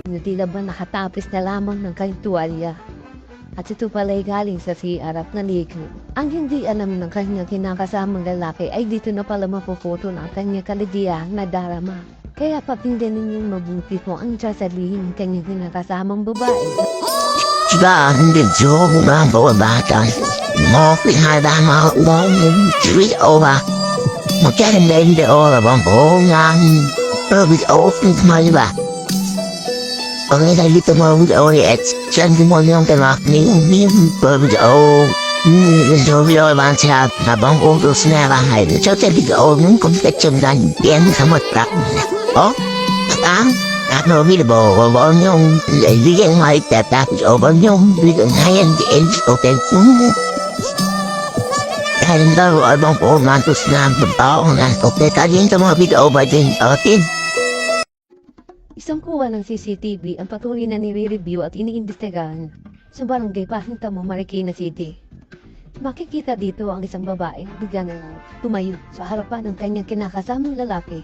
na tila ba nakatapis na lamang ng kanyang tuwalya. At ito pala'y galing sa CR at naligo. Ang hindi alam ng kanyang kinakasamang lalaki ay dito na pala mapuputo ng kanyang kaligayahang nadarama. Kaya pakinggan ninyong mabuti kung ang sasabihin ng kanyang kinakasamang babae. Diba, hindi joke na bawa bata. Mo, pinadama mo, sweet over. Magkakaroon na oras ang buong Pagod open my ba? Pagod ay dito mo at siyan mo yung tamak ni pagod Sabi ko naman siya habang utos na bahay. So sabi ko, yung kompleksyon na yan sa mata. Oh? Ano bilbo, wala yung bigyan nga itatapos o wala yung bigyan ngayon din. Okay. Kaya daw abang po natos na babaong na. Okay, kaya sa mga video ba din atin? Isang kuha ng CCTV ang patuloy na nire-review at iniimbestigahan sa barangay Pahintamo, Marikina City. Makikita dito ang isang babae bigla na tumayo sa harapan ng kanyang kinakasamang lalaki.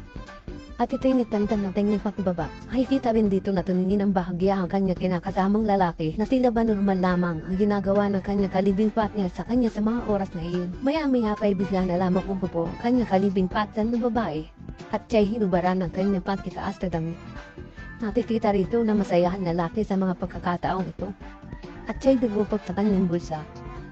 At ito'y nitantang ng kanyang pakibaba. Makikita rin dito na tuningin ang bahagya ang kanyang kinakasamang lalaki na tila ba normal lamang ang ginagawa ng kanyang kalibing partner sa kanya sa mga oras na iyon. Maya-maya pa'y bigla na lamang umupo ang kanyang kalibing partner ng babae at siya'y hinubaran ng kanyang pagkitaas na damit. Nakikita rito na masayahan lalaki sa mga pagkakataong ito at siya'y nagupag sa kanyang bulsa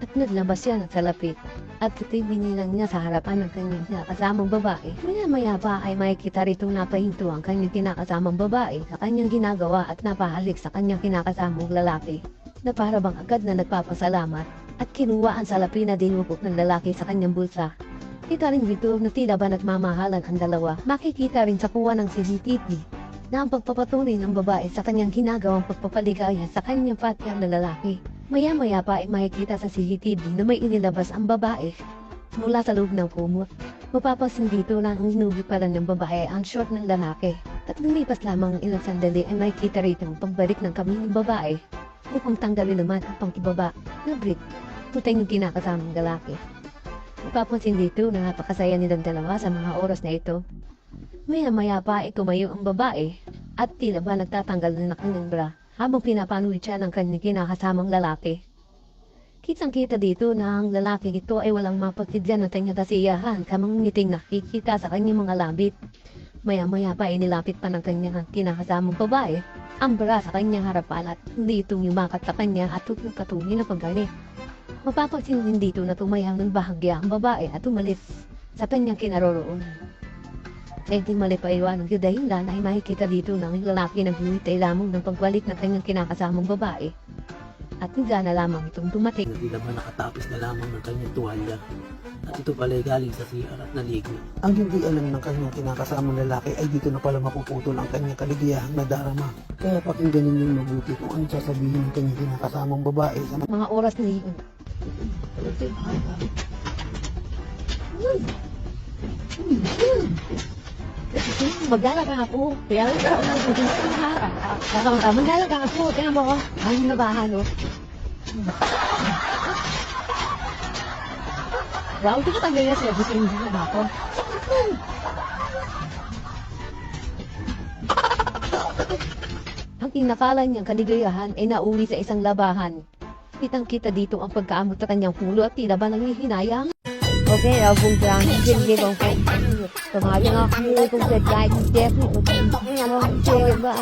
at naglabas siya ng salapit at ito'y binilang niya sa harapan ng kanyang kinakasamang babae. Maya-maya pa ay makikita rito napahinto ang kanyang kinakasamang babae sa kanyang ginagawa at napahalik sa kanyang kinakasamang lalaki na para bang agad na nagpapasalamat at kinuha ang salapi na dinupok ng lalaki sa kanyang bulsa. Kita rin dito na tila ba nagmamahalan ang dalawa. Makikita rin sa kuha ng CCTV na ang pagpapatuloy ng babae sa kanyang ginagawang pagpapaligaya sa kanyang partner na lalaki. Maya-maya pa ay makikita sa CCTV na may inilabas ang babae mula sa loob ng kumot. Mapapansin dito na ang hinugi pala ng babae ang short ng lalaki. At lumipas lamang ang ilang sandali ay makikita rito ang pagbalik ng kaming babae upang tanggalin naman ang pangibaba na brick. Tutay ng kinakasamang lalaki. Mapapansin dito na napakasaya nilang dalawa sa mga oras na ito. Maya-maya pa ay tumayo ang babae at tila ba nagtatanggal na ng kanyang bra habang pinapanulit siya ng kanyang kinakasamang lalaki. Kitang-kita dito na ang lalaki ito ay walang mapagtidyan ng kanyang kasiyahan kamang ngiting nakikita sa kanyang mga labit. Maya-maya pa ay nilapit pa ng kanyang kinakasamang babae ang bra sa kanyang harapan at hindi itong yumakat sa kanya at tutuloy na paggalit. Mapapansin din dito na tumayang ng bahagya ang babae at umalis sa kanyang kinaroroonan. Hindi mali pa iwan ng dahilan ay makikita dito ng lalaki naghihintay lamang ng pagbalik ng kanyang kinakasamang babae. At bigla na lamang itong dumating. Hindi naman nakatapos na lamang ng kanyang tuwalya. At ito pala'y galing sa CR at naligo. Ang hindi alam ng kanyang kinakasamang lalaki ay dito na pala mapuputol ang kanyang kaligayahang nadarama. Kaya pakinggan ninyong mabuti kung ano sasabihin ng kanyang kinakasamang babae sa Mga oras na iyon. Magdalaga ako. Kaya magdalaga ako. Kaya mo, ay nabahan o. Wow, ito ka tagay na siya. Gusto yung na ako. Ang kinakala niyang kaligayahan ay nauwi sa isang labahan. Kitang-kita dito ang pagkaamot sa kanyang pulo at tila ba nangihinayang? Okay, abong dyan. Hindi bang po. Pamahalang ako kung sa guide. Definitely. Ano, sige ba?